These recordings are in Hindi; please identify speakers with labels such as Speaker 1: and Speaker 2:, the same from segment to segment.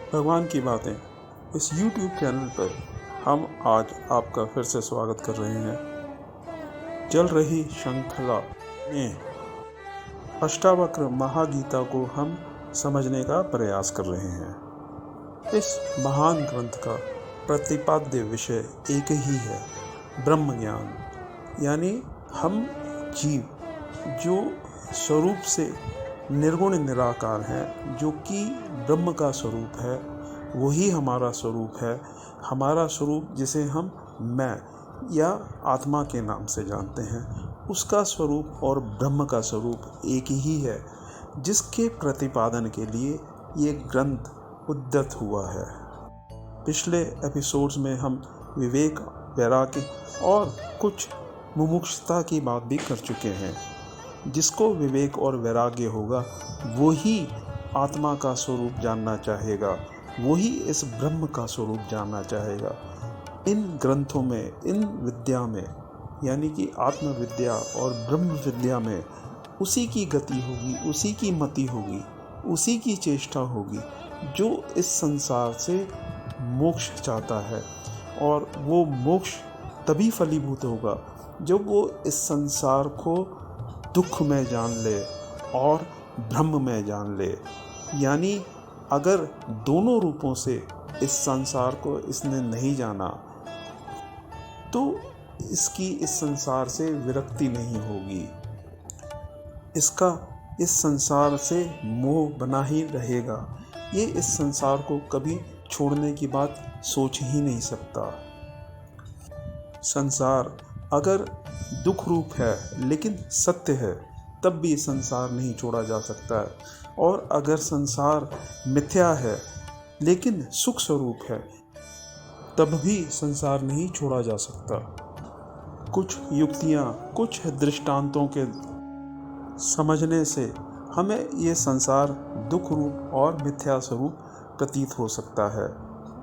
Speaker 1: भगवान की बातें इस YouTube चैनल पर हम आज आपका फिर से स्वागत कर रहे हैं। चल रही श्रृंखला में अष्टावक्र महागीता को हम समझने का प्रयास कर रहे हैं। इस महान ग्रंथ का प्रतिपाद्य विषय एक ही है, ब्रह्म ज्ञान। यानी हम जीव जो स्वरूप से निर्गुण निराकार है, जो कि ब्रह्म का स्वरूप है, वही हमारा स्वरूप है। हमारा स्वरूप जिसे हम मैं या आत्मा के नाम से जानते हैं, उसका स्वरूप और ब्रह्म का स्वरूप एक ही है, जिसके प्रतिपादन के लिए ये ग्रंथ उद्यत हुआ है। पिछले एपिसोड्स में हम विवेक, वैराग्य और कुछ मुमुक्षुता की बात भी कर चुके हैं। जिसको विवेक और वैराग्य होगा वो ही आत्मा का स्वरूप जानना चाहेगा, वही इस ब्रह्म का स्वरूप जानना चाहेगा। इन ग्रंथों में, इन विद्या में, यानी कि आत्म विद्या और ब्रह्म विद्या में उसी की गति होगी, उसी की मति होगी, उसी की चेष्टा होगी जो इस संसार से मोक्ष चाहता है। और वो मोक्ष तभी फलीभूत होगा जब वो इस संसार को दुख में जान ले और ब्रह्म में जान ले। यानी अगर दोनों रूपों से इस संसार को इसने नहीं जाना तो इसकी इस संसार से विरक्ति नहीं होगी, इसका इस संसार से मोह बना ही रहेगा। ये इस संसार को कभी छोड़ने की बात सोच ही नहीं सकता। संसार अगर दुख रूप है लेकिन सत्य है, तब भी संसार नहीं छोड़ा जा सकता है। और अगर संसार मिथ्या है लेकिन सुख स्वरूप है, तब भी संसार नहीं छोड़ा जा सकता। कुछ युक्तियाँ, कुछ दृष्टांतों के समझने से हमें ये संसार दुख रूप और मिथ्या स्वरूप प्रतीत हो सकता है,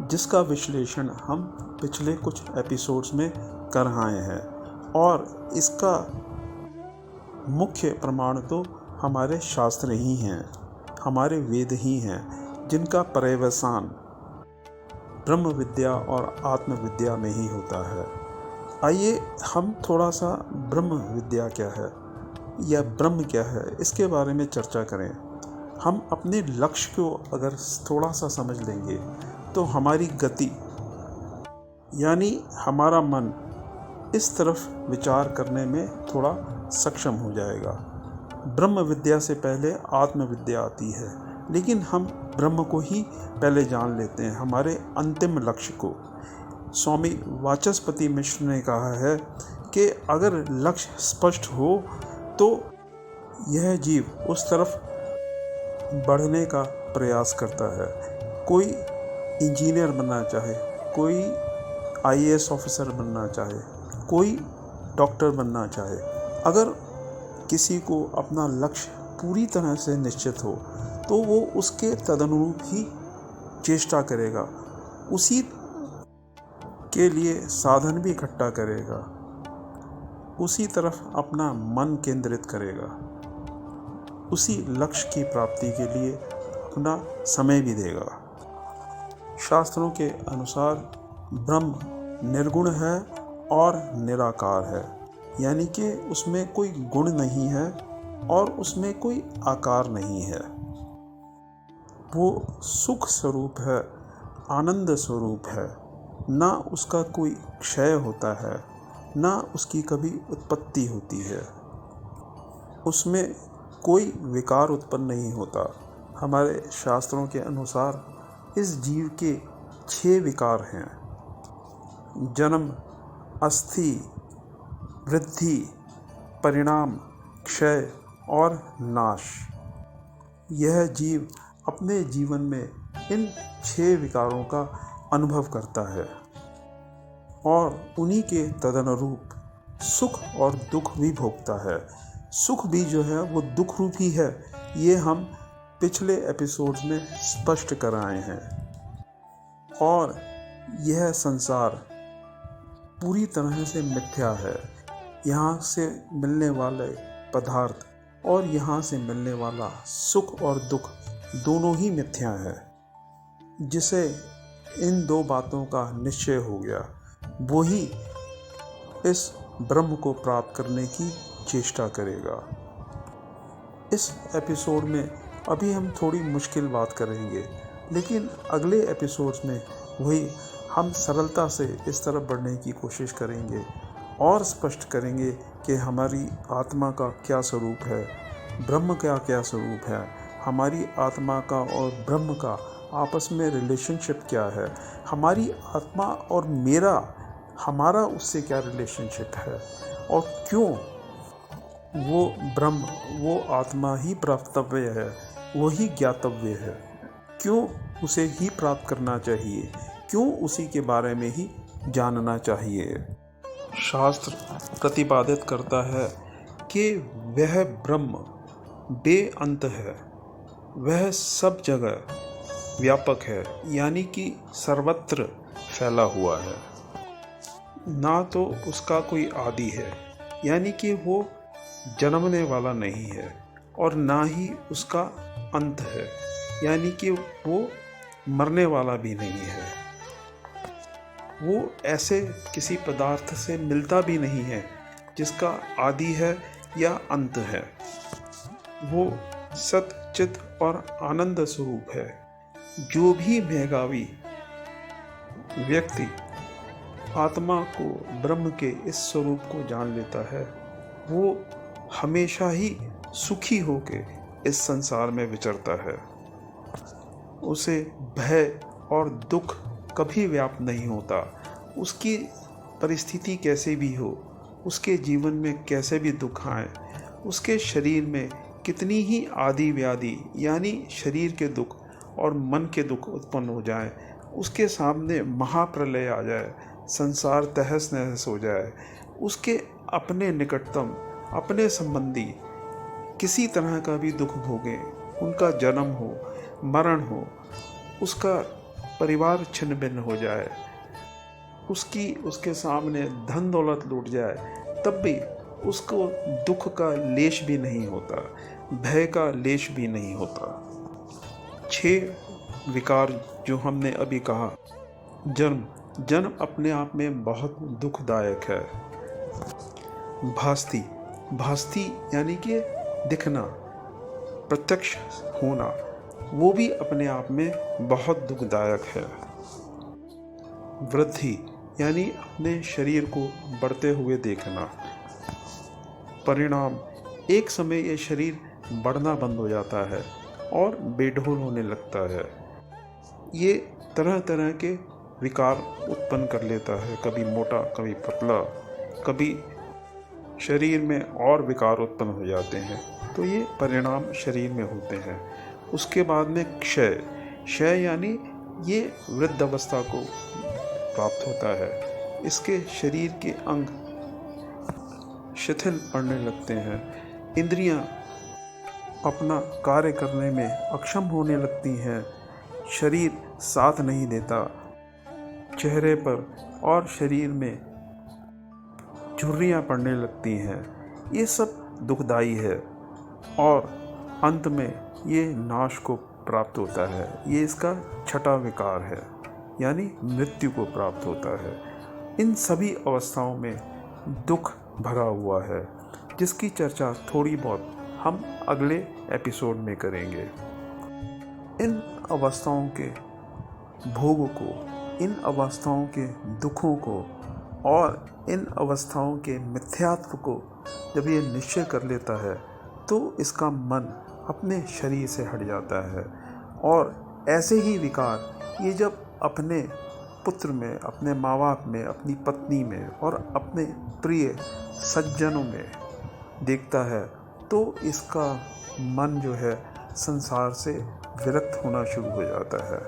Speaker 1: जिसका विश्लेषण हम पिछले कुछ एपिसोड्स में कर आए हैं। और इसका मुख्य प्रमाण तो हमारे शास्त्र ही हैं, हमारे वेद ही हैं, जिनका पर्यवसान ब्रह्म विद्या और आत्म विद्या में ही होता है। आइए हम थोड़ा सा ब्रह्म विद्या क्या है या ब्रह्म क्या है, इसके बारे में चर्चा करें। हम अपने लक्ष्य को अगर थोड़ा सा समझ लेंगे तो हमारी गति यानी हमारा मन इस तरफ विचार करने में थोड़ा सक्षम हो जाएगा। ब्रह्म विद्या से पहले आत्म विद्या आती है, लेकिन हम ब्रह्म को ही पहले जान लेते हैं, हमारे अंतिम लक्ष्य को। स्वामी वाचस्पति मिश्र ने कहा है कि अगर लक्ष्य स्पष्ट हो तो यह जीव उस तरफ बढ़ने का प्रयास करता है। कोई इंजीनियर बनना चाहे, कोई आईएएस ऑफिसर बनना चाहे, कोई डॉक्टर बनना चाहे, अगर किसी को अपना लक्ष्य पूरी तरह से निश्चित हो तो वो उसके तदनुरूप ही चेष्टा करेगा, उसी के लिए साधन भी इकट्ठा करेगा, उसी तरफ अपना मन केंद्रित करेगा, उसी लक्ष्य की प्राप्ति के लिए अपना समय भी देगा। शास्त्रों के अनुसार ब्रह्म निर्गुण है और निराकार है, यानी कि उसमें कोई गुण नहीं है और उसमें कोई आकार नहीं है। वो सुख स्वरूप है, आनंद स्वरूप है। ना उसका कोई क्षय होता है, ना उसकी कभी उत्पत्ति होती है। उसमें कोई विकार उत्पन्न नहीं होता। हमारे शास्त्रों के अनुसार इस जीव के 6 विकार हैं: जन्म, अस्थि, वृद्धि, परिणाम, क्षय और नाश। यह जीव अपने जीवन में इन 6 विकारों का अनुभव करता है और उन्हीं के तदनुरूप सुख और दुख भी भोगता है। सुख भी जो है वो दुख रूप ही है, ये हम पिछले एपिसोड्स में स्पष्ट कर आए हैं। और यह संसार पूरी तरह से मिथ्या है। यहाँ से मिलने वाले पदार्थ और यहाँ से मिलने वाला सुख और दुख दोनों ही मिथ्या है। जिसे इन दो बातों का निश्चय हो गया, वो ही इस ब्रह्म को प्राप्त करने की चेष्टा करेगा। इस एपिसोड में अभी हम थोड़ी मुश्किल बात करेंगे, लेकिन अगले एपिसोड्स में वही हम सरलता से इस तरफ बढ़ने की कोशिश करेंगे और स्पष्ट करेंगे कि हमारी आत्मा का क्या स्वरूप है, ब्रह्म का क्या स्वरूप है, हमारी आत्मा का और ब्रह्म का आपस में रिलेशनशिप क्या है, हमारी आत्मा और हमारा उससे क्या रिलेशनशिप है, और क्यों वो ब्रह्म, वो आत्मा ही प्राप्तव्य है, वो ही ज्ञातव्य है, क्यों उसे ही प्राप्त करना चाहिए, क्यों उसी के बारे में ही जानना चाहिए। शास्त्र प्रतिपादित करता है कि वह ब्रह्म बेअंत है, वह सब जगह व्यापक है, यानी कि सर्वत्र फैला हुआ है। ना तो उसका कोई आदि है, यानी कि वो जन्मने वाला नहीं है, और ना ही उसका अंत है, यानी कि वो मरने वाला भी नहीं है। वो ऐसे किसी पदार्थ से मिलता भी नहीं है जिसका आदि है या अंत है। वो सत चित और आनंद स्वरूप है। जो भी मेघावी व्यक्ति आत्मा को, ब्रह्म के इस स्वरूप को जान लेता है, वो हमेशा ही सुखी होके इस संसार में विचरता है। उसे भय और दुख कभी व्याप्त नहीं होता। उसकी परिस्थिति कैसे भी हो, उसके जीवन में कैसे भी दुख आए, उसके शरीर में कितनी ही आदि व्याधि यानी शरीर के दुख और मन के दुख उत्पन्न हो जाए, उसके सामने महाप्रलय आ जाए, संसार तहस नहस हो जाए, उसके अपने निकटतम, अपने संबंधी किसी तरह का भी दुख भोगें, उनका जन्म हो, मरण हो, उसका परिवार छिन्न भिन्न हो जाए, उसके सामने धन दौलत लूट जाए, तब भी उसको दुख का लेश भी नहीं होता, भय का लेश भी नहीं होता। 6 विकार जो हमने अभी कहा, जन्म अपने आप में बहुत दुखदायक है। भास्ति यानी कि दिखना, प्रत्यक्ष होना, वो भी अपने आप में बहुत दुखदायक है। वृद्धि यानी अपने शरीर को बढ़ते हुए देखना। परिणाम, एक समय ये शरीर बढ़ना बंद हो जाता है और बेढोल होने लगता है। ये तरह तरह के विकार उत्पन्न कर लेता है, कभी मोटा, कभी पतला, कभी शरीर में और विकार उत्पन्न हो जाते हैं। तो ये परिणाम शरीर में होते हैं। उसके बाद में क्षय यानी ये वृद्ध अवस्था को प्राप्त होता है। इसके शरीर के अंग शिथिल पड़ने लगते हैं, इंद्रियां अपना कार्य करने में अक्षम होने लगती हैं, शरीर साथ नहीं देता, चेहरे पर और शरीर में झुर्रियाँ पड़ने लगती हैं। ये सब दुखदाई है और अंत में ये नाश को प्राप्त होता है। ये इसका 6वां विकार है, यानी मृत्यु को प्राप्त होता है। इन सभी अवस्थाओं में दुख भरा हुआ है, जिसकी चर्चा थोड़ी बहुत हम अगले एपिसोड में करेंगे। इन अवस्थाओं के भोग को, इन अवस्थाओं के दुखों को और इन अवस्थाओं के मिथ्यात्व को जब ये निश्चय कर लेता है, तो इसका मन अपने शरीर से हट जाता है। और ऐसे ही विकार ये जब अपने पुत्र में, अपने माँ बाप में, अपनी पत्नी में और अपने प्रिय सज्जनों में देखता है, तो इसका मन जो है संसार से विरक्त होना शुरू हो जाता है।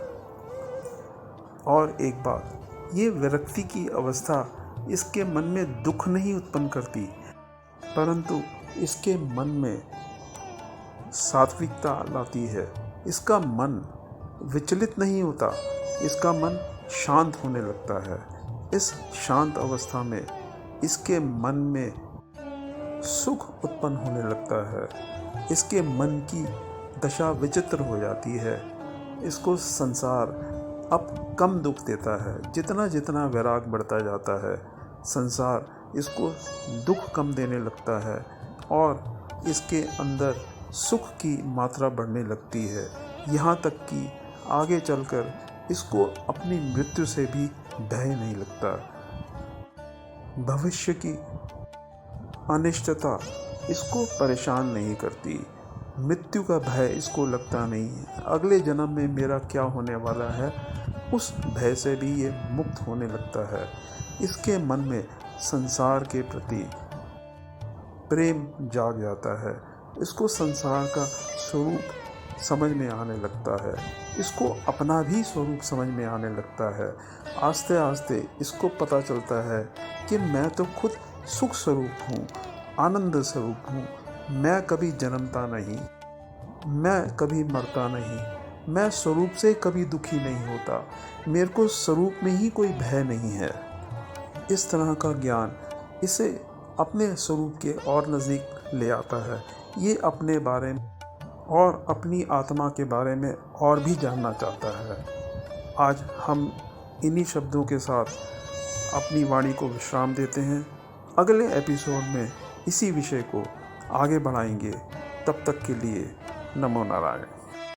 Speaker 1: और एक बात, ये विरक्ति की अवस्था इसके मन में दुख नहीं उत्पन्न करती, परंतु इसके मन में सात्विकता लाती है। इसका मन विचलित नहीं होता, इसका मन शांत होने लगता है। इस शांत अवस्था में इसके मन में सुख उत्पन्न होने लगता है। इसके मन की दशा विचित्र हो जाती है। इसको संसार अब कम दुख देता है। जितना जितना वैराग बढ़ता जाता है, संसार इसको दुख कम देने लगता है और इसके अंदर सुख की मात्रा बढ़ने लगती है। यहाँ तक कि आगे चलकर इसको अपनी मृत्यु से भी भय नहीं लगता। भविष्य की अनिश्चितता इसको परेशान नहीं करती। मृत्यु का भय इसको लगता नहीं है। अगले जन्म में मेरा क्या होने वाला है, उस भय से भी ये मुक्त होने लगता है। इसके मन में संसार के प्रति प्रेम जाग जाता है। इसको संसार का स्वरूप समझ में आने लगता है। इसको अपना भी स्वरूप समझ में आने लगता है। आस्ते आस्ते इसको पता चलता है कि मैं तो खुद सुख स्वरूप हूँ, आनंद स्वरूप हूँ। मैं कभी जन्मता नहीं, मैं कभी मरता नहीं, मैं स्वरूप से कभी दुखी नहीं होता। मेरे को स्वरूप में ही कोई भय नहीं है। इस तरह का ज्ञान इसे अपने स्वरूप के और नज़दीक ले आता है। ये अपने बारे में और अपनी आत्मा के बारे में और भी जानना चाहता है। आज हम इन्हीं शब्दों के साथ अपनी वाणी को विश्राम देते हैं। अगले एपिसोड में इसी विषय को आगे बढ़ाएंगे। तब तक के लिए नमो नारायण।